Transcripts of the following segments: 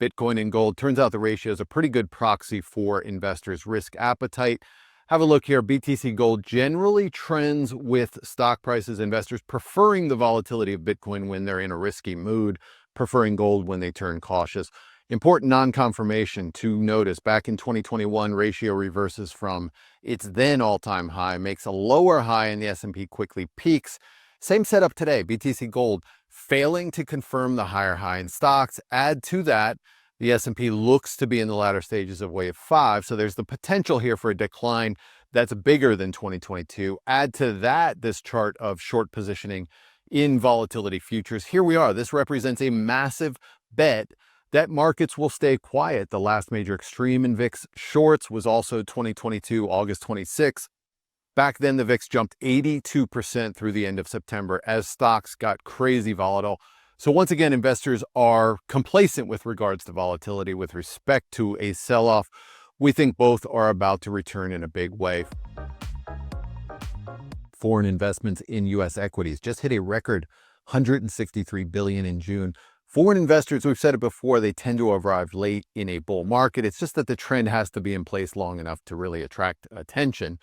Bitcoin and gold. Turns out the ratio is a pretty good proxy for investors' risk appetite. Have a look here. BTC Gold generally trends with stock prices, investors preferring the volatility of Bitcoin when they're in a risky mood, preferring gold when they turn cautious. Important non-confirmation to notice, back in 2021, ratio reverses from its then all-time high, makes a lower high, and the S&P quickly peaks. Same setup today, BTC Gold failing to confirm the higher high in stocks. Add to that, the S&P looks to be in the latter stages of wave 5, so there's the potential here for a decline that's bigger than 2022. Add to that this chart of short positioning in volatility futures. Here we are. This represents a massive bet that markets will stay quiet. The last major extreme in VIX shorts was also 2022, August 26. Back then, the VIX jumped 82% through the end of September as stocks got crazy volatile. So once again, investors are complacent with regards to volatility with respect to a sell-off. We think both are about to return in a big way. Foreign investments in U.S. equities just hit a record $163 billion in June. Foreign investors, we've said it before, they tend to arrive late in a bull market. It's just that the trend has to be in place long enough to really attract attention.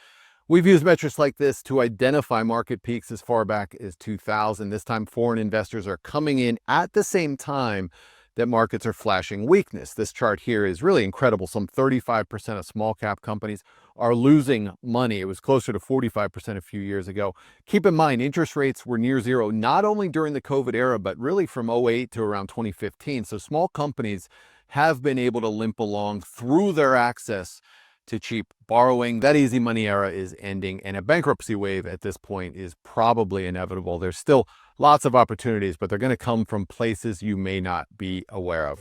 We've used metrics like this to identify market peaks as far back as 2000. This time, foreign investors are coming in at the same time that markets are flashing weakness. This chart here is really incredible. Some 35% of small cap companies are losing money. It was closer to 45% a few years ago. Keep in mind, interest rates were near zero, not only during the COVID era, but really from 08 to around 2015. So small companies have been able to limp along through their access to cheap borrowing. That easy money era is ending, and a bankruptcy wave at this point is probably inevitable. There's still lots of opportunities, but they're going to come from places you may not be aware of.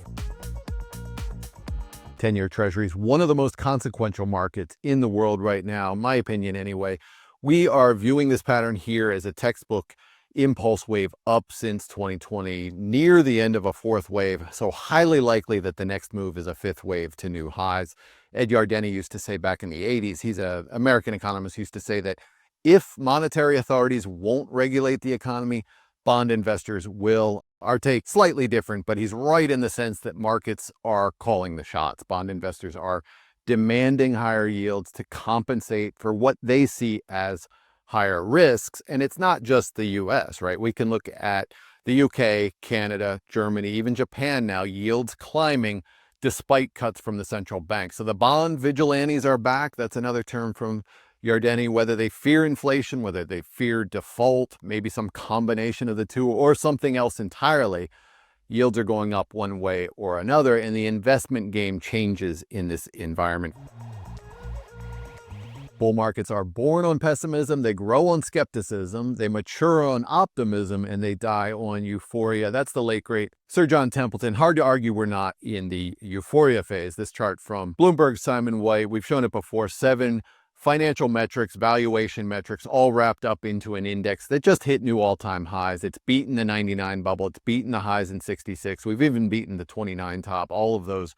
10-year treasuries, one of the most consequential markets in the world right now, in my opinion anyway. We are viewing this pattern here as a textbook impulse wave up since 2020, near the end of a fourth wave. So highly likely that the next move is a fifth wave to new highs. Ed Yardeni used to say back in the 80s, he's an American economist, used to say that if monetary authorities won't regulate the economy, bond investors will. Our take slightly different, but he's right in the sense that markets are calling the shots. Bond investors are demanding higher yields to compensate for what they see as higher risks. And it's not just the US, right? We can look at the UK, Canada, Germany, even Japan now, yields climbing despite cuts from the central bank. So the bond vigilantes are back. That's another term from Yardeni. Whether they fear inflation, whether they fear default, maybe some combination of the two, or something else entirely, yields are going up one way or another, and the investment game changes in this environment. Bull markets are born on pessimism, they grow on skepticism, they mature on optimism, and they die on euphoria. That's the late, great Sir John Templeton. Hard to argue we're not in the euphoria phase. This chart from Bloomberg's Simon White, we've shown it before, 7 financial metrics, valuation metrics, all wrapped up into an index that just hit new all-time highs. It's beaten the 99 bubble, it's beaten the highs in 66, we've even beaten the 29 top. All of those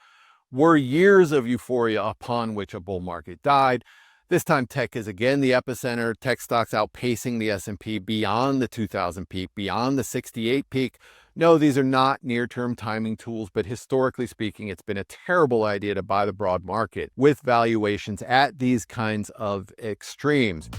were years of euphoria upon which a bull market died. This time, tech is again the epicenter. Tech stocks outpacing the S&P beyond the 2000 peak, beyond the 68 peak. No, these are not near-term timing tools, but historically speaking, it's been a terrible idea to buy the broad market with valuations at these kinds of extremes.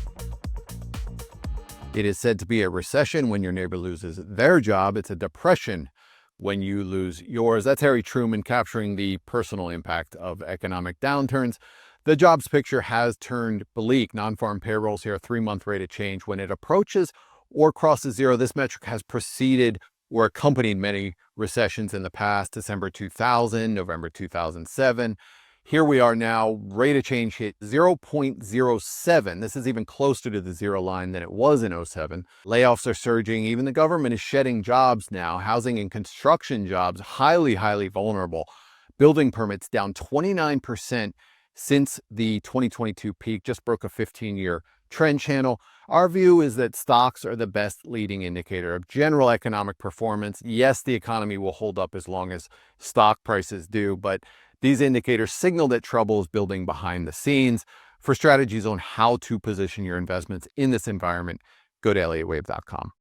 It is said to be a recession when your neighbor loses their job. It's a depression when you lose yours. That's Harry Truman capturing the personal impact of economic downturns. The jobs picture has turned bleak. Non-farm payrolls here, a 3-month rate of change. When it approaches or crosses zero, this metric has preceded or accompanied many recessions in the past. December 2000, November 2007. Here we are now, rate of change hit 0.07. This is even closer to the zero line than it was in 07. Layoffs are surging. Even the government is shedding jobs now. Housing and construction jobs, highly, highly vulnerable. Building permits down 29% since the 2022 peak, just broke a 15-year trend channel. Our view is that stocks are the best leading indicator of general economic performance. Yes, the economy will hold up as long as stock prices do, but these indicators signal that trouble is building behind the scenes. For strategies on how to position your investments in this environment, go to elliottwave.com.